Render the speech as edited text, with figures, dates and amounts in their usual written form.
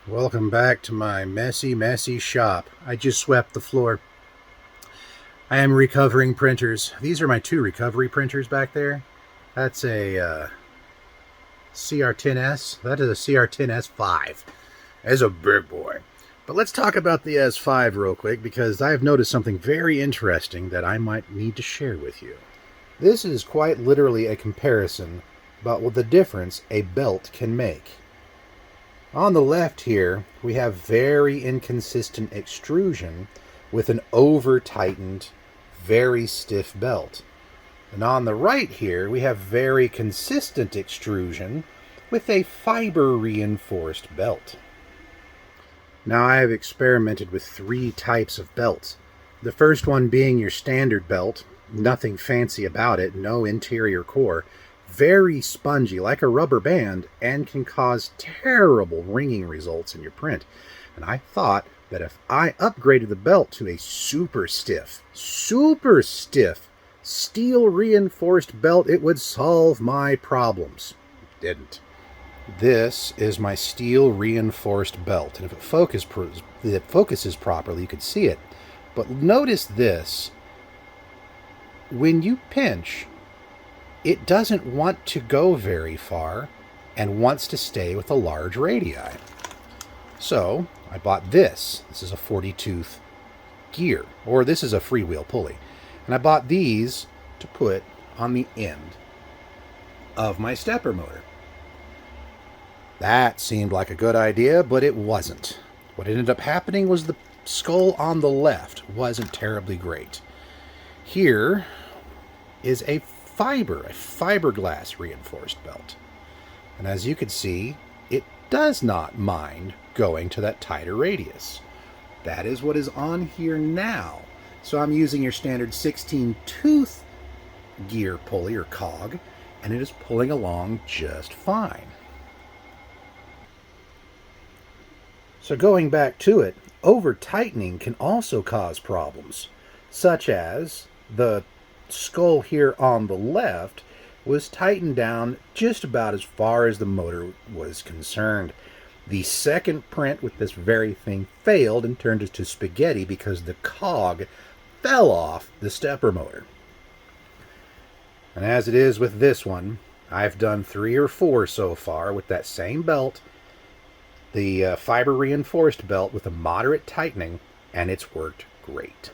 Welcome back to my messy shop. I just swept the floor. I am recovering printers. These are my two recovery printers back there. That's a CR10S. That is a CR10S5. That's a big boy. But let's talk about the S5 real quick because I've noticed something very interesting that I might need to share with you. This is quite literally a comparison about the difference a belt can make. On the left here, we have very inconsistent extrusion with an over-tightened, very stiff belt. And on the right here, we have very consistent extrusion with a fiber-reinforced belt. Now, I have experimented with three types of belts. The first one being your standard belt, nothing fancy about it, no interior core, very spongy like a rubber band, and can cause terrible ringing results in your print. And I thought that if I upgraded the belt to a super stiff steel reinforced belt, it would solve my problems. It didn't. This is my steel reinforced belt, and if it focuses properly, you could see it. But notice this. When you pinch, it doesn't want to go very far and wants to stay with a large radii. So I bought this. This is a 40-tooth gear, or this is a freewheel pulley. And I bought these to put on the end of my stepper motor. That seemed like a good idea, but it wasn't. What ended up happening was the skull on the left wasn't terribly great. Here is a fiberglass reinforced belt. And as you can see, it does not mind going to that tighter radius. That is what is on here now. So I'm using your standard 16-tooth gear pulley or cog, and it is pulling along just fine. So going back to it, over-tightening can also cause problems, such as the skull here on the left was tightened down just about as far as the motor was concerned. The second print with this very thing failed and turned into spaghetti because the cog fell off the stepper motor. And as it is with this one, I've done 3 or 4 so far with that same belt, the fiber reinforced belt with a moderate tightening, and it's worked great.